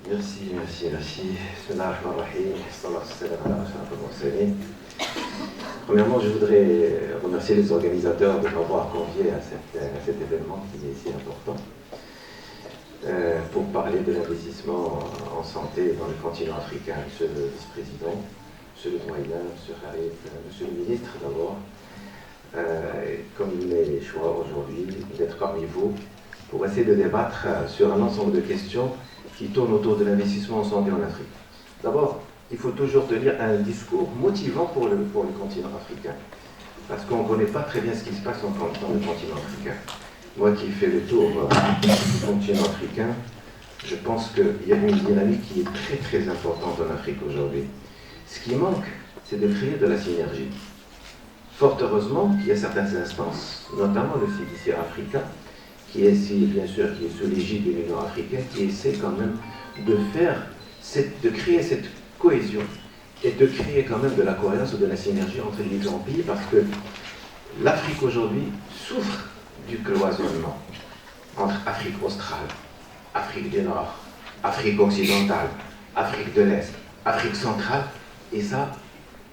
Merci. Premièrement, je voudrais remercier les organisateurs de m'avoir convié à cet événement qui est si important pour parler de l'investissement en santé dans le continent africain. Monsieur le vice-président, monsieur le doyen, monsieur Khalid, monsieur le ministre d'abord, comme il m'est choix aujourd'hui d'être parmi vous pour essayer de débattre sur un ensemble de questions qui tournent autour de l'investissement en santé en Afrique. D'abord, il faut toujours tenir un discours motivant pour le continent africain, parce qu'on ne connaît pas très bien ce qui se passe dans le continent africain. Moi qui fais le tour du continent africain, je pense qu'il y a une dynamique qui est très importante en Afrique aujourd'hui. Ce qui manque, c'est de créer de la synergie. Fort heureusement qu'il y a certaines instances, notamment le CDC africain, qui est sous l'égide de l'Union africaine, qui essaie quand même de créer cette cohésion et de créer quand même de la cohérence ou de la synergie entre les différents pays, parce que l'Afrique aujourd'hui souffre du cloisonnement entre Afrique australe, Afrique du Nord, Afrique occidentale, Afrique de l'Est, Afrique centrale, et ça,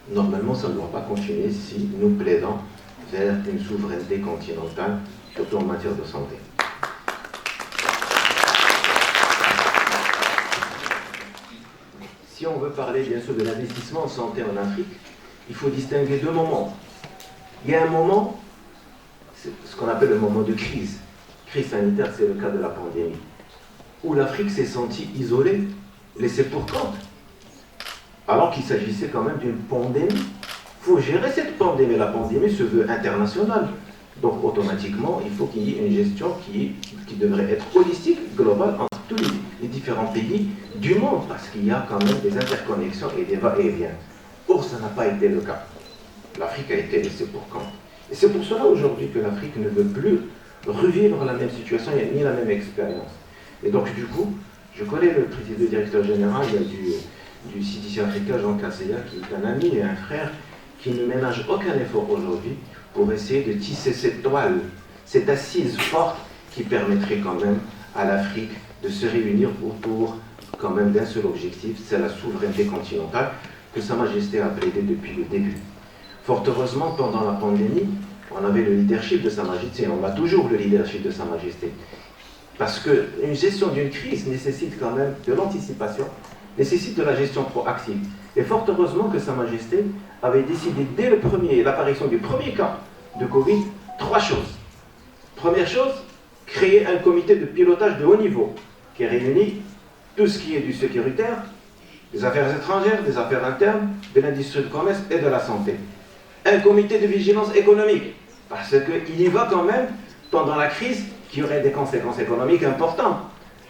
normalement, ça ne doit pas continuer si nous plaidons vers une souveraineté continentale, surtout en matière de santé. Si on veut parler bien sûr de l'investissement en santé en Afrique, il faut distinguer deux moments. Il y a un moment, c'est ce qu'on appelle le moment de crise. Crise sanitaire, c'est le cas de la pandémie, où l'Afrique s'est sentie isolée, laissée pour compte, alors qu'il s'agissait quand même d'une pandémie. Il faut gérer cette pandémie. La pandémie se veut internationale. Donc automatiquement, il faut qu'il y ait une gestion qui devrait être holistique, globale, entre tous les différents pays du monde, parce qu'il y a quand même des interconnexions et des va-et-vient. Or, ça n'a pas été le cas. L'Afrique a été laissée pour compte. Et c'est pour cela aujourd'hui que l'Afrique ne veut plus revivre la même situation ni la même expérience. Et donc du coup, je connais le directeur général du CDC africain, Jean Kasseya, qui est un ami et un frère, qui ne ménage aucun effort aujourd'hui pour essayer de tisser cette toile, cette assise forte qui permettrait quand même à l'Afrique de se réunir autour quand même d'un seul objectif, c'est la souveraineté continentale que Sa Majesté a plaidé depuis le début. Fort heureusement, pendant la pandémie, on avait le leadership de Sa Majesté, on a toujours le leadership de Sa Majesté. Parce qu'une gestion d'une crise nécessite quand même de l'anticipation, nécessite de la gestion proactive. Et fort heureusement que Sa Majesté avait décidé dès l'apparition du premier cas de Covid, 3 choses. Première chose, créer un comité de pilotage de haut niveau qui réunit tout ce qui est du sécuritaire, des affaires étrangères, des affaires internes, de l'industrie de commerce et de la santé. Un comité de vigilance économique, parce qu'il y va quand même, pendant la crise, qui aurait des conséquences économiques importantes.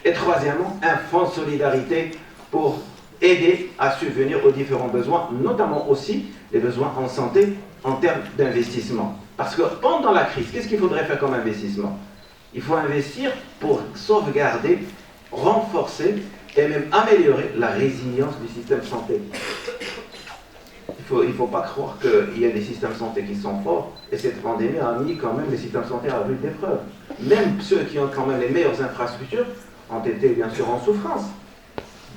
Et troisièmement, un fonds de solidarité pour aider à subvenir aux différents besoins, notamment aussi les besoins en santé en termes d'investissement. Parce que pendant la crise, qu'est-ce qu'il faudrait faire comme investissement? Il faut investir pour sauvegarder, renforcer et même améliorer la résilience du système de santé. Il ne faut pas croire qu'il y a des systèmes de santé qui sont forts, et cette pandémie a mis quand même les systèmes de santé à rude épreuve. Même ceux qui ont quand même les meilleures infrastructures ont été bien sûr en souffrance.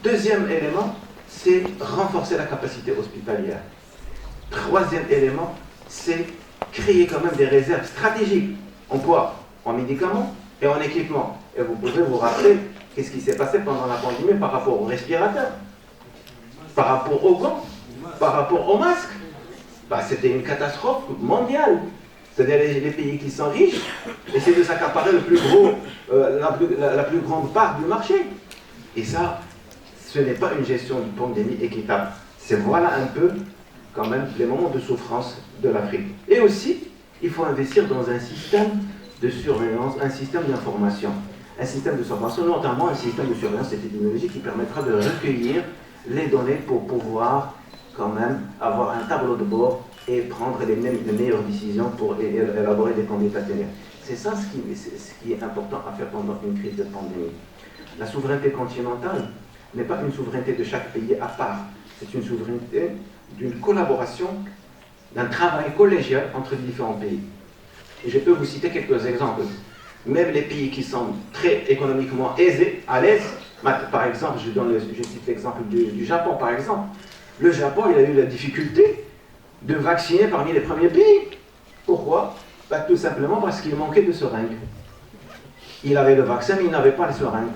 Deuxième élément, c'est renforcer la capacité hospitalière. Troisième élément, c'est créer quand même des réserves stratégiques en quoi? En médicaments et en équipements. Et vous pouvez vous rappeler qu'est-ce qui s'est passé pendant la pandémie par rapport aux respirateurs, par rapport aux gants, par rapport aux masques. C'était une catastrophe mondiale. C'est-à-dire les pays qui sont riches essaient de s'accaparer la plus grande part du marché. Et ça, ce n'est pas une gestion de pandémie équitable. Voilà un peu, quand même, les moments de souffrance de l'Afrique. Et aussi, il faut investir dans un système de surveillance, un système d'information. Un système de surveillance, notamment un système de surveillance épidémiologique qui permettra de recueillir les données pour pouvoir quand même avoir un tableau de bord et prendre les meilleures décisions pour élaborer des candidats à tenir. C'est ça ce qui est important à faire pendant une crise de pandémie. La souveraineté continentale n'est pas une souveraineté de chaque pays à part. C'est une souveraineté d'une collaboration, d'un travail collégial entre les différents pays. Et je peux vous citer quelques exemples. Même les pays qui sont très économiquement aisés, à l'aise, Par exemple, je cite l'exemple du Japon, par exemple. Le Japon, il a eu la difficulté de vacciner parmi les premiers pays. Pourquoi? Tout simplement parce qu'il manquait de seringues. Il avait le vaccin, mais il n'avait pas les seringues.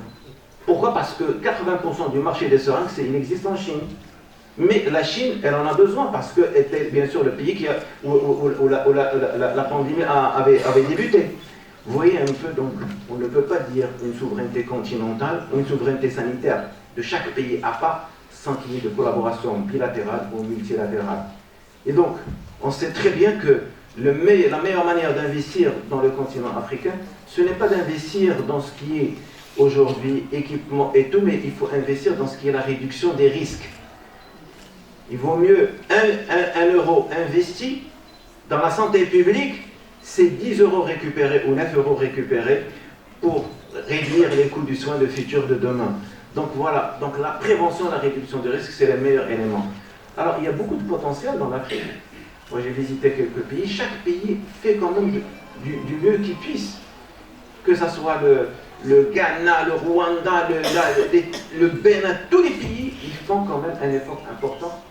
Pourquoi? Parce que 80% du marché des seringues, il existe en Chine. Mais la Chine, elle en a besoin parce que était bien sûr le pays où la pandémie avait débuté. Vous voyez un peu, donc, on ne peut pas dire une souveraineté continentale ou une souveraineté sanitaire de chaque pays à part sans qu'il y ait de collaboration bilatérale ou multilatérale. Et donc, on sait très bien que la meilleure manière d'investir dans le continent africain, ce n'est pas d'investir dans ce qui est aujourd'hui équipement et tout, mais il faut investir dans ce qui est la réduction des risques. Il vaut mieux 1 euro investi dans la santé publique, c'est 10 euros récupérés ou 9 euros récupérés pour réduire les coûts du soin de futur de demain. Donc voilà, donc la prévention et la réduction des risques, c'est le meilleur élément. Alors il y a beaucoup de potentiel dans l'Afrique. Moi j'ai visité quelques pays, chaque pays fait quand même du mieux qu'il puisse. Que ce soit le Ghana, le Rwanda, le Bénin, tous les pays, ils font quand même un effort important.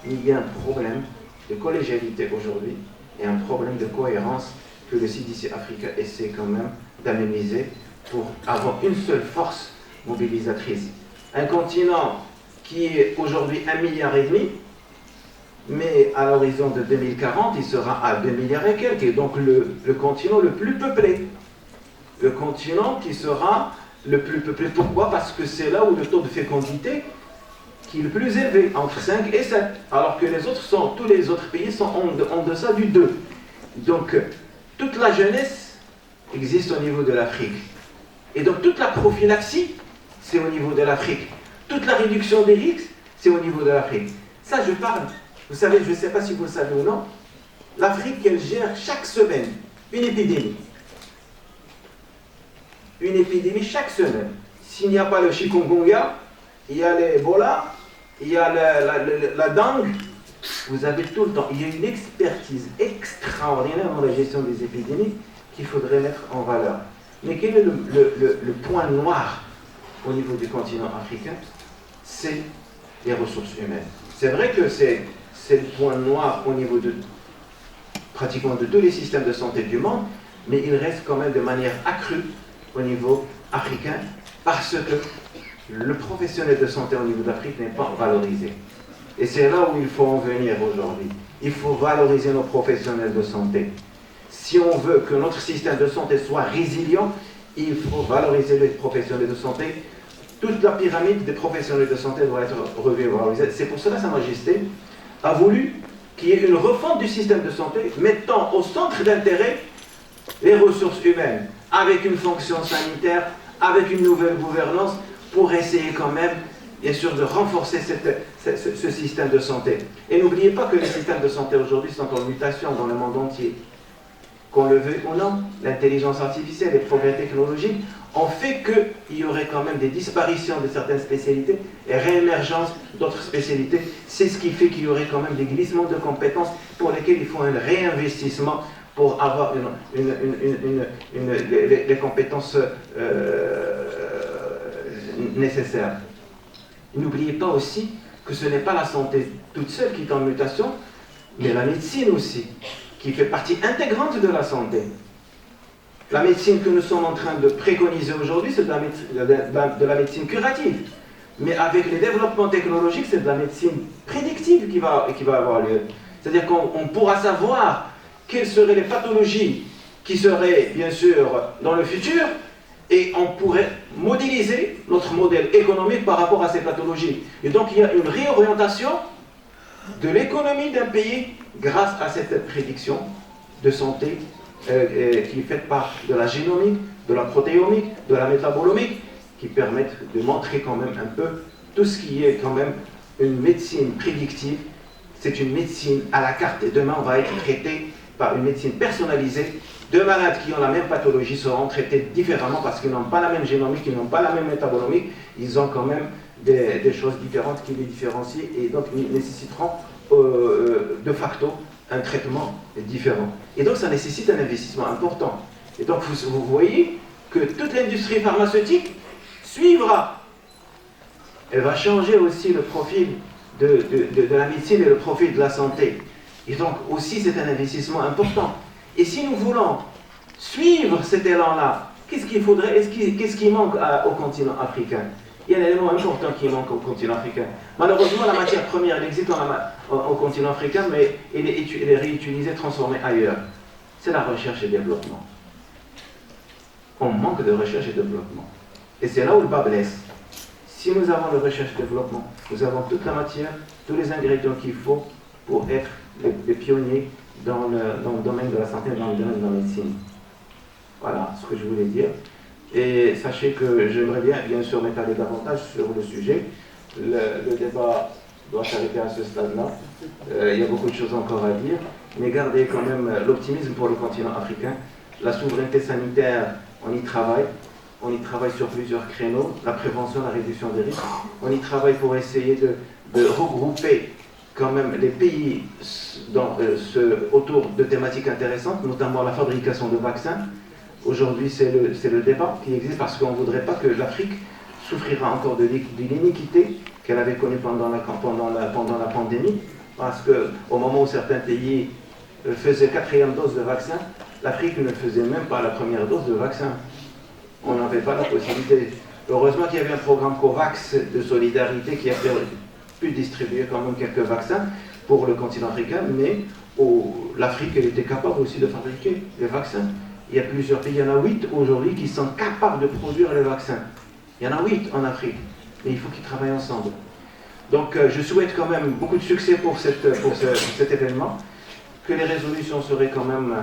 Il y a un problème de collégialité aujourd'hui et un problème de cohérence que le CDC Africa essaie quand même d'analyser pour avoir une seule force mobilisatrice. Un continent qui est aujourd'hui 1,5 milliard, mais à l'horizon de 2040, il sera à 2 milliards et quelques, et donc le continent le plus peuplé. Le continent qui sera le plus peuplé. Pourquoi? Parce que c'est là où le taux de fécondité qui est le plus élevé, entre 5 et 7, alors que tous les autres pays sont en deçà du 2. Donc, toute la jeunesse existe au niveau de l'Afrique. Et donc, toute la prophylaxie, c'est au niveau de l'Afrique. Toute la réduction des risques, c'est au niveau de l'Afrique. Ça, je parle. Vous savez, je ne sais pas si vous le savez ou non, l'Afrique, elle gère chaque semaine une épidémie. Une épidémie chaque semaine. S'il n'y a pas le chikungunya, il y a l'Ebola, il y a la dengue, vous avez tout le temps. Il y a une expertise extraordinaire dans la gestion des épidémies qu'il faudrait mettre en valeur. Mais quel est le point noir au niveau du continent africain? C'est les ressources humaines. C'est vrai que c'est le point noir au niveau de pratiquement de tous les systèmes de santé du monde, mais il reste quand même de manière accrue au niveau africain parce que le professionnel de santé au niveau d'Afrique n'est pas valorisé. Et c'est là où il faut en venir aujourd'hui. Il faut valoriser nos professionnels de santé. Si on veut que notre système de santé soit résilient, il faut valoriser les professionnels de santé. Toute la pyramide des professionnels de santé doit être revue et valorisée. C'est pour cela que Sa Majesté a voulu qu'il y ait une refonte du système de santé mettant au centre d'intérêt les ressources humaines, avec une fonction sanitaire, avec une nouvelle gouvernance, pour essayer quand même, bien sûr, de renforcer ce système de santé. Et n'oubliez pas que les systèmes de santé aujourd'hui sont en mutation dans le monde entier. Qu'on le veuille ou non, l'intelligence artificielle, les progrès technologiques ont fait qu'il y aurait quand même des disparitions de certaines spécialités et réémergence d'autres spécialités. C'est ce qui fait qu'il y aurait quand même des glissements de compétences pour lesquels il faut un réinvestissement pour avoir les compétences nécessaires. N'oubliez pas aussi que ce n'est pas la santé toute seule qui est en mutation, mais la médecine aussi, qui fait partie intégrante de la santé. La médecine que nous sommes en train de préconiser aujourd'hui, c'est de la médecine curative. Mais avec les développements technologiques, c'est de la médecine prédictive qui va avoir lieu. C'est-à-dire qu'on pourra savoir quelles seraient les pathologies qui seraient, bien sûr, dans le futur, et on pourrait modéliser notre modèle économique par rapport à ces pathologies. Et donc il y a une réorientation de l'économie d'un pays grâce à cette prédiction de santé qui est faite par de la génomique, de la protéomique, de la métabolomique, qui permettent de montrer quand même un peu tout ce qui est quand même une médecine prédictive. C'est une médecine à la carte et demain on va être traité par une médecine personnalisée. Deux malades qui ont la même pathologie seront traités différemment parce qu'ils n'ont pas la même génomique, ils n'ont pas la même métabolomique, ils ont quand même des choses différentes qui les différencient et donc ils nécessiteront de facto un traitement différent. Et donc ça nécessite un investissement important. Et donc vous voyez que toute l'industrie pharmaceutique suivra elle va changer aussi le profil de la médecine et le profil de la santé. Et donc aussi c'est un investissement important. Et si nous voulons suivre cet élan-là, qu'est-ce qu'il faudrait, qu'est-ce qui manque au continent africain? Il y a un élément important qui manque au continent africain. Malheureusement, la matière première, elle existe au continent africain, mais elle est réutilisée, transformée ailleurs. C'est la recherche et développement. On manque de recherche et développement. Et c'est là où le bas blesse. Si nous avons la recherche et développement, nous avons toute la matière, tous les ingrédients qu'il faut pour être les pionniers dans le domaine de la santé, dans le domaine de la médecine. Voilà ce que je voulais dire. Et sachez que j'aimerais bien sûr m'étaler davantage sur le sujet. Le débat doit s'arrêter à ce stade-là. Il y a beaucoup de choses encore à dire, mais gardez quand même l'optimisme pour le continent africain. La souveraineté sanitaire, on y travaille. On y travaille sur plusieurs créneaux, la prévention, la réduction des risques. On y travaille pour essayer de regrouper quand même les pays autour de thématiques intéressantes, notamment la fabrication de vaccins. Aujourd'hui, c'est le débat qui existe parce qu'on ne voudrait pas que l'Afrique souffrira encore de l'iniquité qu'elle avait connue pendant la pandémie. Parce qu'au moment où certains pays faisaient 4e dose de vaccin, l'Afrique ne faisait même pas la première dose de vaccin. On n'avait pas la possibilité. Heureusement qu'il y avait un programme COVAX de solidarité qui a pu distribuer quand même quelques vaccins pour le continent africain, mais l'Afrique elle était capable aussi de fabriquer les vaccins. Il y a plusieurs pays, il y en a 8 aujourd'hui qui sont capables de produire les vaccins. Il y en a 8 en Afrique, mais il faut qu'ils travaillent ensemble. Donc je souhaite quand même beaucoup de succès pour cet événement, que les résolutions seraient quand même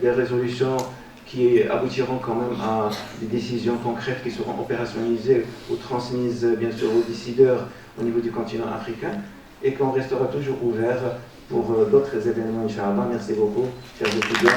des résolutions qui aboutiront quand même à des décisions concrètes qui seront opérationnalisées ou transmises bien sûr aux décideurs au niveau du continent africain, et qu'on restera toujours ouvert pour d'autres événements, Inch'Allah. Merci beaucoup, chers étudiants.